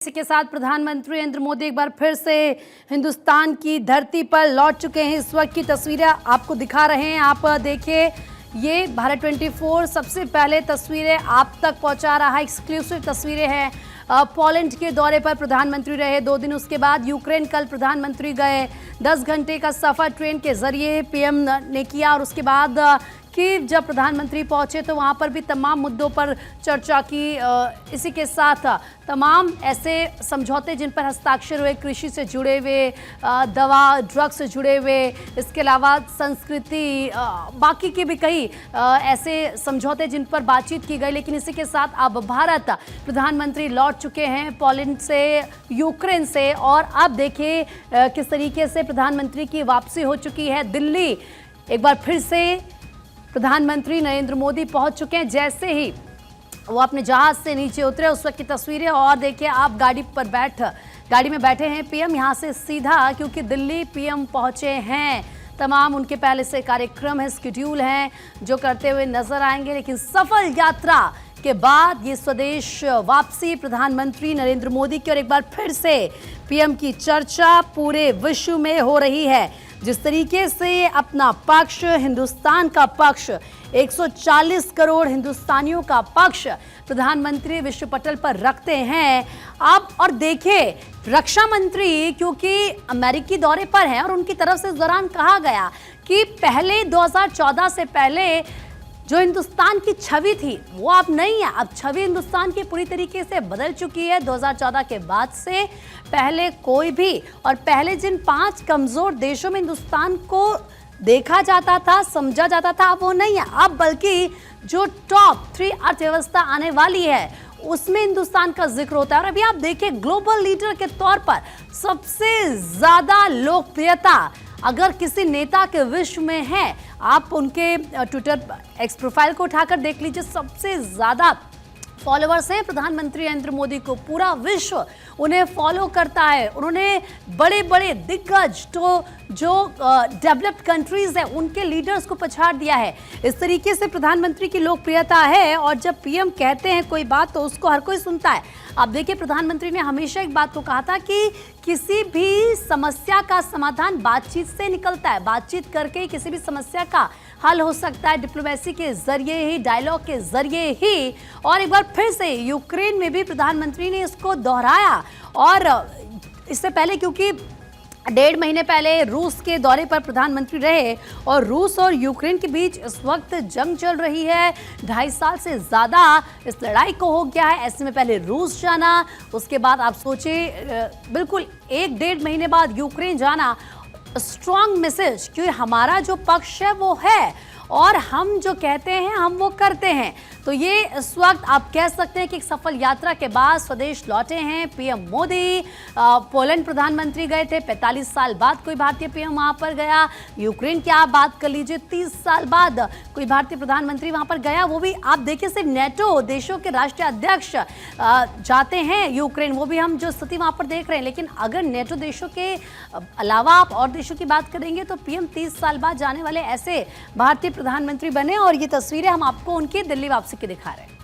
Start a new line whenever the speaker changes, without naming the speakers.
इसी के साथ प्रधानमंत्री नरेंद्र मोदी एक बार फिर से हिंदुस्तान की धरती पर लौट चुके हैं। इस वक्त की तस्वीरें आपको दिखा रहे हैं। आप देखिए, ये भारत 24 सबसे पहले तस्वीरें आप तक पहुंचा रहा है। एक्सक्लूसिव तस्वीरें हैं। पोलैंड के दौरे पर प्रधानमंत्री रहे 2 दिन, उसके बाद यूक्रेन कल प्रधानमंत्री गए। 10 घंटे का सफर ट्रेन के जरिए पीएम ने किया और उसके बाद कि जब प्रधानमंत्री पहुंचे तो वहां पर भी तमाम मुद्दों पर चर्चा की। इसी के साथ तमाम ऐसे समझौते जिन पर हस्ताक्षर हुए, कृषि से जुड़े हुए, दवा ड्रग्स से जुड़े हुए, इसके अलावा संस्कृति, बाकी के भी कई ऐसे समझौते जिन पर बातचीत की गई। लेकिन इसी के साथ अब भारत प्रधानमंत्री लौट चुके हैं पोलैंड से, यूक्रेन से, और अब देखिए किस तरीके से प्रधानमंत्री की वापसी हो चुकी है दिल्ली। एक बार फिर से प्रधानमंत्री नरेंद्र मोदी पहुंच चुके हैं। जैसे ही वो अपने जहाज से नीचे उतरे उस वक्त की तस्वीरें, और देखिए आप गाड़ी में बैठे हैं पीएम, यहां से सीधा, क्योंकि दिल्ली पीएम पहुंचे हैं। तमाम उनके पहले से कार्यक्रम है, शेड्यूल हैं जो करते हुए नजर आएंगे। लेकिन सफल यात्रा के बाद ये स्वदेश वापसी प्रधानमंत्री नरेंद्र मोदी की, और एक बार फिर से पीएम की चर्चा पूरे विश्व में हो रही है। जिस तरीके से अपना पक्ष, हिंदुस्तान का पक्ष, 140 करोड़ हिंदुस्तानियों का पक्ष प्रधानमंत्री विश्व पटल पर रखते हैं अब। और देखिए, रक्षा मंत्री क्योंकि अमेरिकी दौरे पर हैं और उनकी तरफ से इस दौरान कहा गया कि पहले 2014 से पहले जो हिंदुस्तान की छवि थी वो अब नहीं है। अब छवि हिंदुस्तान की पूरी तरीके से बदल चुकी है 2014 के बाद से। पहले कोई भी, और पहले जिन 5 कमजोर देशों में हिंदुस्तान को देखा जाता था, समझा जाता था, अब वो नहीं है। अब बल्कि जो टॉप 3 अर्थव्यवस्था आने वाली है उसमें हिंदुस्तान का जिक्र होता है। और अभी आप देखिए, ग्लोबल लीडर के तौर पर सबसे ज्यादा लोकप्रियता अगर किसी नेता के विश्व में है, आप उनके ट्विटर एक्स प्रोफाइल को उठाकर देख लीजिए, सबसे ज्यादा फॉलोअर्स हैं प्रधानमंत्री नरेंद्र मोदी को। पूरा विश्व उन्हें फॉलो करता है। उन्होंने बड़े बड़े दिग्गज जो डेवलप्ड कंट्रीज हैं उनके लीडर्स को पछाड़ दिया है। इस तरीके से प्रधानमंत्री की लोकप्रियता है, और जब पीएम कहते हैं कोई बात तो उसको हर कोई सुनता है। आप देखिए, प्रधानमंत्री ने हमेशा एक बात को कहा था कि किसी भी समस्या का समाधान बातचीत से निकलता है, बातचीत करके किसी भी समस्या का हल हो सकता है, डिप्लोमेसी के जरिए ही, डायलॉग के जरिए ही। और एक बार फिर से यूक्रेन में भी प्रधानमंत्री ने इसको दोहराया। और इससे पहले, क्योंकि 1.5 महीने पहले रूस के दौरे पर प्रधानमंत्री रहे, और रूस और यूक्रेन के बीच इस वक्त जंग चल रही है। 2.5 साल से ज़्यादा इस लड़ाई को हो गया है। ऐसे में पहले रूस जाना, उसके बाद आप सोचिए बिल्कुल 1-1.5 महीने बाद यूक्रेन जाना। स्ट्रॉन्ग मैसेज कि हमारा जो पक्ष है वो है, और हम जो कहते हैं हम वो करते हैं। तो ये इस वक्त आप कह सकते हैं कि एक सफल यात्रा के बाद स्वदेश लौटे हैं पीएम मोदी। पोलैंड प्रधानमंत्री गए थे, 45 साल बाद कोई भारतीय पीएम वहां पर गया। यूक्रेन की आप बात कर लीजिए, 30 साल बाद कोई भारतीय प्रधानमंत्री वहां पर गया। वो भी आप देखिए, सिर्फ नेटो देशों के राष्ट्रीय अध्यक्ष जाते हैं यूक्रेन, वो भी हम जो स्थिति वहां पर देख रहे हैं। लेकिन अगर नेटो देशों के अलावा आप और देशों की बात करेंगे तो पीएम 30 साल बाद जाने वाले ऐसे भारतीय प्रधानमंत्री बने। और ये तस्वीरें हम आपको उनकी दिल्ली वापसी की दिखा रहे हैं।